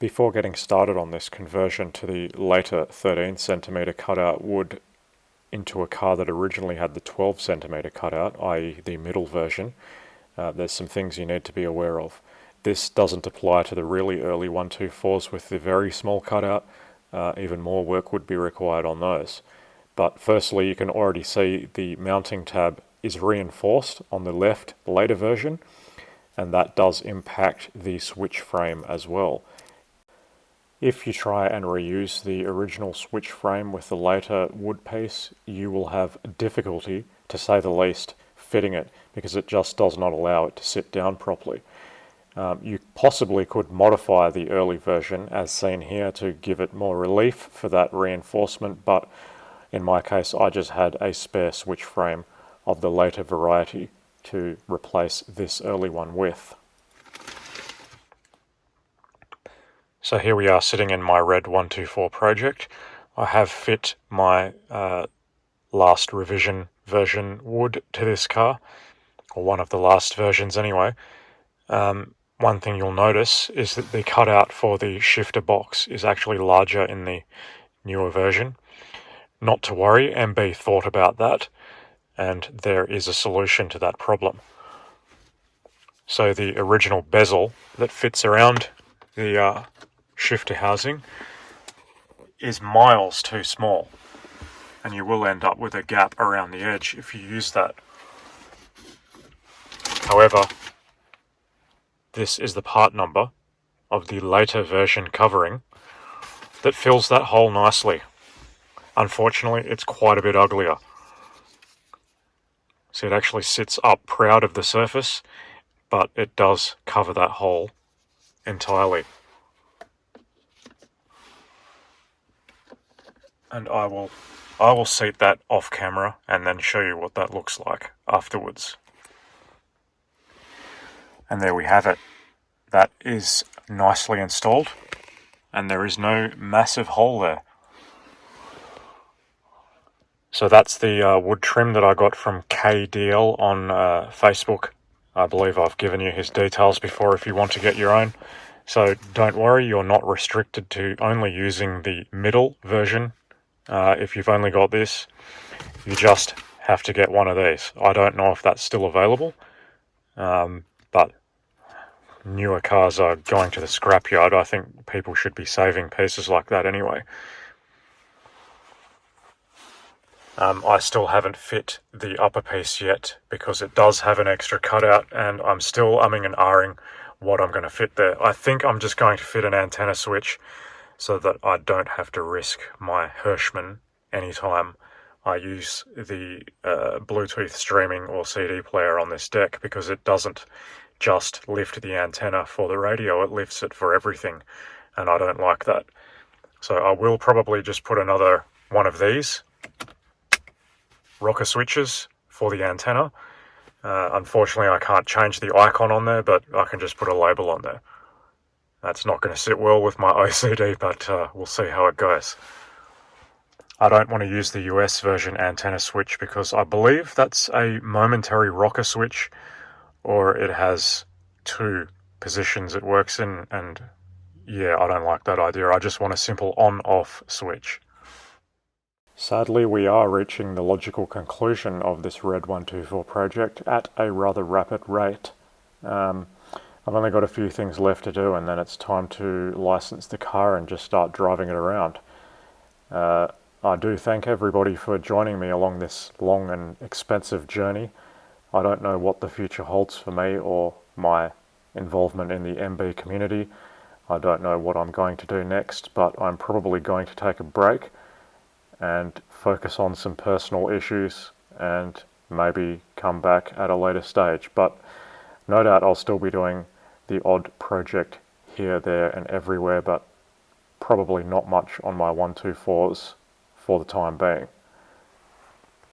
Before getting started on this conversion to the later 13cm cutout wood into a car that originally had the 12cm cutout, i.e. the middle version, there's some things you need to be aware of. This doesn't apply to the really early 124s with the very small cutout. Even more work would be required on those. But firstly, you can already see the mounting tab is reinforced on the left later version, and that does impact the switch frame as well. If you try and reuse the original switch frame with the later wood piece, you will have difficulty, to say the least, fitting it, because it just does not allow it to sit down properly. You possibly could modify the early version as seen here to give it more relief for that reinforcement, but in my case I just had a spare switch frame of the later variety to replace this early one with. So here we are sitting in my red 124 project. I have fit my last revision version wood to this car, or one of the last versions anyway. One thing you'll notice is that the cutout for the shifter box is actually larger in the newer version. Not to worry, MB thought about that, and there is a solution to that problem. So the original bezel that fits around the shifter housing is miles too small, and you will end up with a gap around the edge if you use that. However, this is the part number of the later version covering that fills that hole nicely. Unfortunately, it's quite a bit uglier. So it actually sits up proud of the surface, but it does cover that hole entirely. And I will seat that off camera and then show you what that looks like afterwards. And there we have it. That is nicely installed, and there is no massive hole there. So that's the wood trim that I got from KDL on Facebook. I believe I've given you his details before if you want to get your own. So don't worry, you're not restricted to only using the middle version. If you've only got this, you just have to get one of these. I don't know if that's still available, but newer cars are going to the scrapyard. I think people should be saving pieces like that anyway. I still haven't fit the upper piece yet because it does have an extra cutout, and I'm still umming and ahhing what I'm going to fit there. I think I'm just going to fit an antenna switch so that I don't have to risk my Hirschman anytime I use the Bluetooth streaming or CD player on this deck, because it doesn't just lift the antenna for the radio, it lifts it for everything, and I don't like that. So I will probably just put another one of these rocker switches for the antenna. Unfortunately, I can't change the icon on there, but I can just put a label on there. That's not going to sit well with my OCD, but we'll see how it goes. I don't want to use the US version antenna switch because I believe that's a momentary rocker switch, or it has two positions it works in, and yeah, I don't like that idea. I just want a simple on-off switch. Sadly, we are reaching the logical conclusion of this Red 124 project at a rather rapid rate. I've only got a few things left to do, and then it's time to license the car and just start driving it around. I do thank everybody for joining me along this long and expensive journey. I don't know what the future holds for me or my involvement in the MB community. I don't know what I'm going to do next, but I'm probably going to take a break and focus on some personal issues and maybe come back at a later stage. But no doubt I'll still be doing the odd project here, there and everywhere, but probably not much on my 124s for the time being.